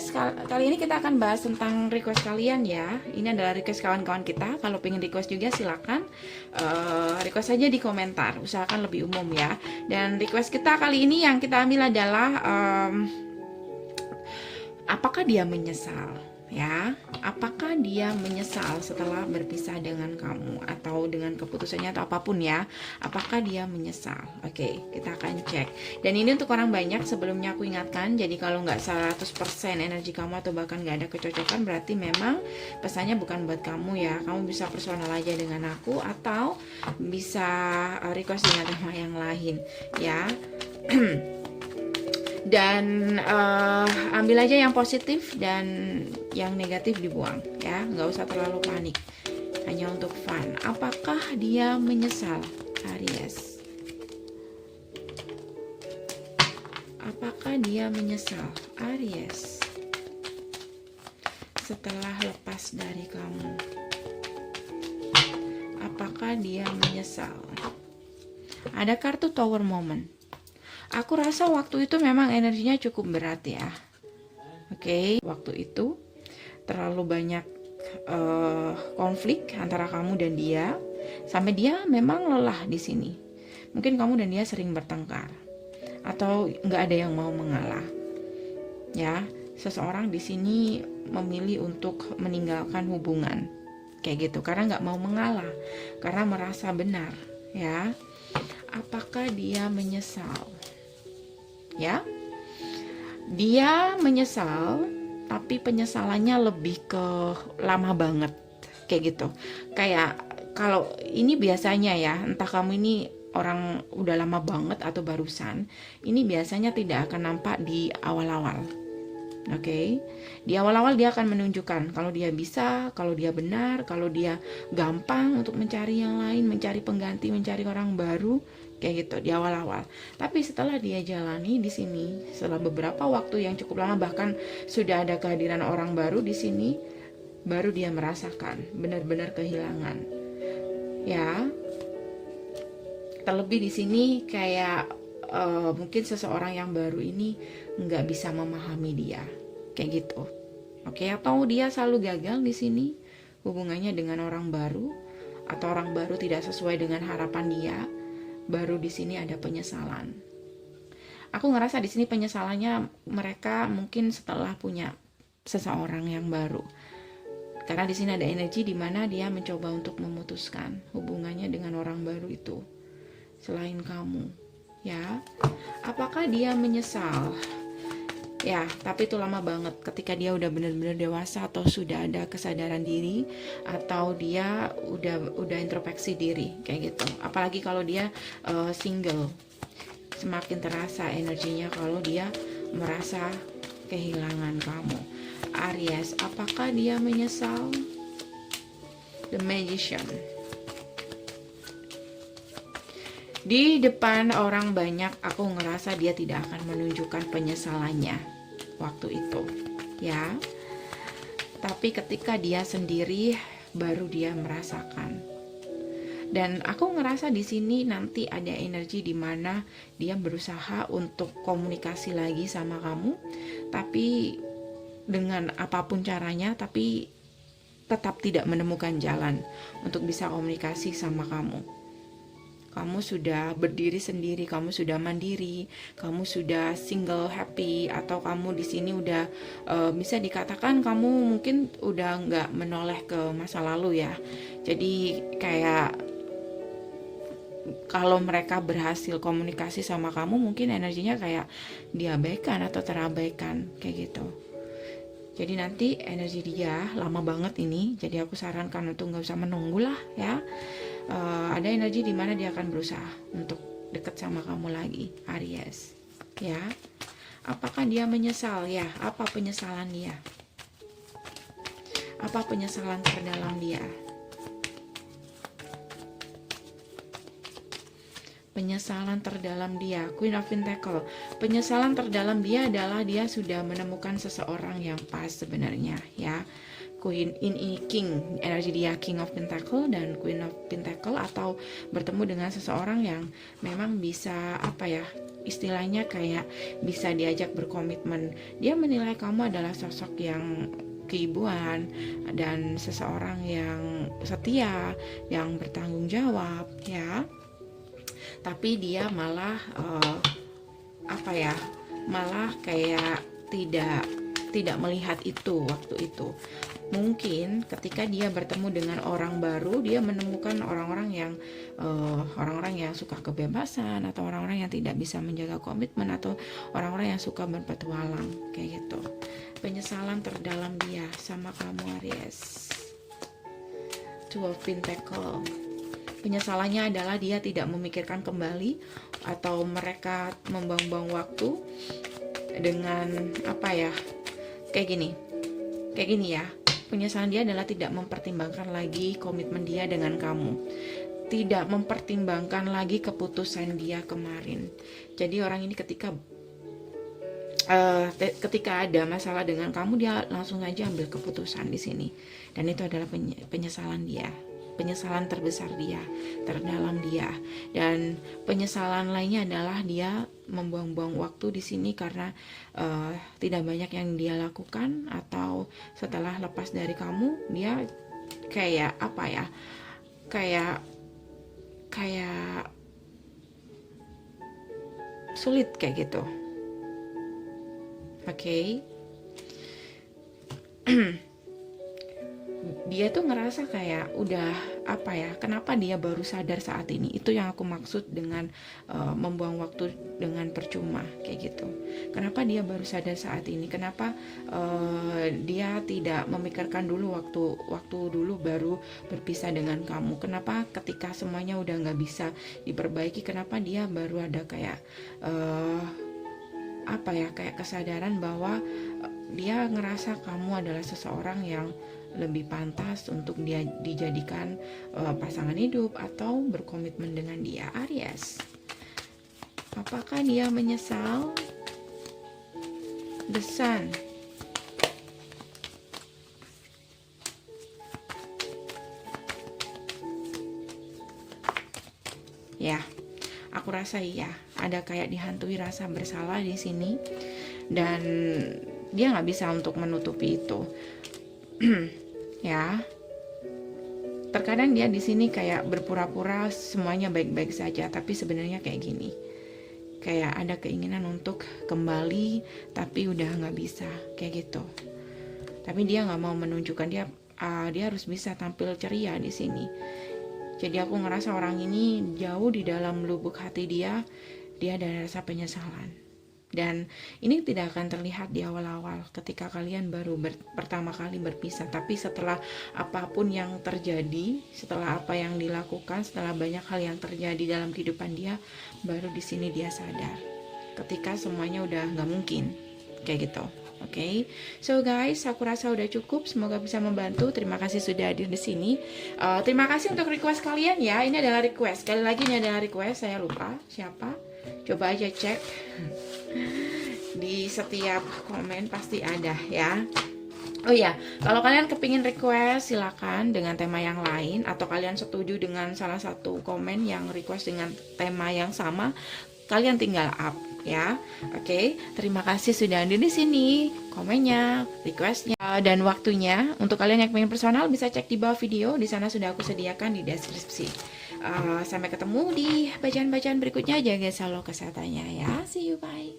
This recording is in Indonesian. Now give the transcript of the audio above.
Aries, kali ini kita akan bahas tentang request kalian ya. Ini adalah request kawan-kawan kita. Kalau pengen request juga silakan request saja di komentar. Usahakan lebih umum ya. Dan request kita kali ini yang kita ambil adalah apakah dia menyesal? Ya, apakah dia menyesal setelah berpisah dengan kamu atau dengan keputusannya atau apapun ya? Apakah dia menyesal? Oke, kita akan cek. Dan ini untuk orang banyak, sebelumnya aku ingatkan, jadi kalau nggak 100% energi kamu atau bahkan nggak ada kecocokan, berarti memang pesannya bukan buat kamu ya. Kamu bisa personal aja dengan aku atau bisa request dengan tema yang lain ya. Dan ambil aja yang positif dan yang negatif dibuang ya, nggak usah terlalu panik, hanya untuk fun. Apakah dia menyesal, Aries? Apakah dia menyesal, Aries, setelah lepas dari kamu? Apakah dia menyesal? Ada kartu Tower Moment. Aku rasa waktu itu memang energinya cukup berat ya. Oke, waktu itu terlalu banyak konflik antara kamu dan dia, sampai dia memang lelah di sini. Mungkin kamu dan dia sering bertengkar, atau nggak ada yang mau mengalah. Ya, seseorang di sini memilih untuk meninggalkan hubungan, kayak gitu, karena nggak mau mengalah, karena merasa benar. Ya, apakah dia menyesal? Ya, dia menyesal, tapi penyesalannya lebih ke lama banget, kayak gitu. Kayak kalau ini biasanya ya, entah kamu ini orang udah lama banget atau barusan, ini biasanya tidak akan nampak di awal-awal. Oke, di awal-awal dia akan menunjukkan kalau dia bisa, kalau dia benar, kalau dia gampang untuk mencari yang lain, mencari pengganti, mencari orang baru, kayak gitu di awal-awal. Tapi setelah dia jalani di sini, setelah beberapa waktu yang cukup lama, bahkan sudah ada kehadiran orang baru di sini, baru dia merasakan benar-benar kehilangan. Ya, terlebih di sini kayak mungkin seseorang yang baru ini nggak bisa memahami dia, kayak gitu. Oke, atau dia selalu gagal di sini hubungannya dengan orang baru, atau orang baru tidak sesuai dengan harapan dia. Baru di sini ada penyesalan. Aku ngerasa di sini penyesalannya mereka mungkin setelah punya seseorang yang baru. Karena di sini ada energi di mana dia mencoba untuk memutuskan hubungannya dengan orang baru itu selain kamu. Ya, apakah dia menyesal? Ya, tapi itu lama banget ketika dia udah benar-benar dewasa atau sudah ada kesadaran diri, atau dia udah introspeksi diri, kayak gitu. Apalagi kalau dia single, semakin terasa energinya kalau dia merasa kehilangan kamu. Aries, apakah dia menyesal? The Magician. Di depan orang banyak, aku ngerasa dia tidak akan menunjukkan penyesalannya waktu itu, ya. Tapi ketika dia sendiri, baru dia merasakan. Dan aku ngerasa di sini nanti ada energi di mana dia berusaha untuk komunikasi lagi sama kamu, tapi dengan apapun caranya, tapi tetap tidak menemukan jalan untuk bisa komunikasi sama kamu. Kamu sudah berdiri sendiri, kamu sudah mandiri, kamu sudah single happy, atau kamu di sini udah bisa dikatakan kamu mungkin udah nggak menoleh ke masa lalu ya. Jadi kayak kalau mereka berhasil komunikasi sama kamu, mungkin energinya kayak diabaikan atau terabaikan, kayak gitu. Jadi nanti energi dia lama banget ini, jadi aku sarankan untuk nggak usah menunggu lah ya. Ada energi di mana dia akan berusaha untuk dekat sama kamu lagi, Aries. Ya, apakah dia menyesal? Ya, apa penyesalan dia? Apa penyesalan terdalam dia? Penyesalan terdalam dia, Queen of Pentacle. Penyesalan terdalam dia adalah dia sudah menemukan seseorang yang pas sebenarnya, ya. Queen ini King, energi dia King of Pentacle dan Queen of Pentacle, atau bertemu dengan seseorang yang memang bisa apa ya, istilahnya kayak bisa diajak berkomitmen. Dia menilai kamu adalah sosok yang keibuan dan seseorang yang setia, yang bertanggung jawab, ya. Tapi dia malah apa ya? Malah kayak tidak melihat itu waktu itu. Mungkin ketika dia bertemu dengan orang baru, dia menemukan orang-orang yang suka kebebasan, atau orang-orang yang tidak bisa menjaga komitmen, atau orang-orang yang suka berpetualang kayak gitu. Penyesalan terdalam dia sama kamu, Aries. Two of Pentacles. Penyesalannya adalah dia tidak memikirkan kembali, atau mereka membuang-buang waktu dengan apa ya, kayak gini ya. Penyesalan dia adalah tidak mempertimbangkan lagi komitmen dia dengan kamu, tidak mempertimbangkan lagi keputusan dia kemarin. Jadi orang ini ketika ada masalah dengan kamu, dia langsung aja ambil keputusan di sini, dan itu adalah penyesalan dia, penyesalan terbesar dia, terdalam dia. Dan penyesalan lainnya adalah dia membuang-buang waktu di sini karena tidak banyak yang dia lakukan, atau setelah lepas dari kamu dia kayak apa ya, kayak sulit kayak gitu. Oke. Dia tuh ngerasa kayak udah apa ya, kenapa dia baru sadar saat ini. Itu yang aku maksud dengan membuang waktu dengan percuma kayak gitu. Kenapa dia baru sadar saat ini, kenapa dia tidak memikirkan dulu waktu dulu baru berpisah dengan kamu. Kenapa ketika semuanya udah nggak bisa diperbaiki, kenapa dia baru ada kayak apa ya, kayak kesadaran bahwa dia ngerasa kamu adalah seseorang yang lebih pantas untuk dia dijadikan pasangan hidup atau berkomitmen dengan dia, Aries. Apakah dia menyesal? The Sun. Ya, aku rasa iya, ada kayak dihantui rasa bersalah di sini, dan dia nggak bisa untuk menutupi itu. Ya, terkadang dia di sini kayak berpura-pura semuanya baik-baik saja, tapi sebenarnya kayak gini, kayak ada keinginan untuk kembali, tapi udah nggak bisa kayak gitu. Tapi dia nggak mau menunjukkan, dia harus bisa tampil ceria di sini. Jadi aku ngerasa orang ini jauh di dalam lubuk hati dia ada rasa penyesalan. Dan ini tidak akan terlihat di awal-awal ketika kalian baru pertama kali berpisah. Tapi setelah apapun yang terjadi, setelah apa yang dilakukan, setelah banyak hal yang terjadi dalam kehidupan dia, baru di sini dia sadar. Ketika semuanya udah nggak mungkin, kayak gitu. Oke, so guys, aku rasa udah cukup. Semoga bisa membantu. Terima kasih sudah hadir di sini. Terima kasih untuk request kalian ya. Ini adalah request. Sekali lagi ini adalah request. Saya lupa siapa. Coba aja cek. Di setiap komen pasti ada ya. Oh ya, kalau kalian kepingin request silakan dengan tema yang lain, atau kalian setuju dengan salah satu komen yang request dengan tema yang sama, kalian tinggal up ya. Oke, terima kasih sudah hadir di sini. Komennya, requestnya, dan waktunya. Untuk kalian yang pengen personal bisa cek di bawah video. Di sana sudah aku sediakan di deskripsi. Sampai ketemu di bacaan-bacaan berikutnya. Jaga selalu kesehatannya ya. See you, bye.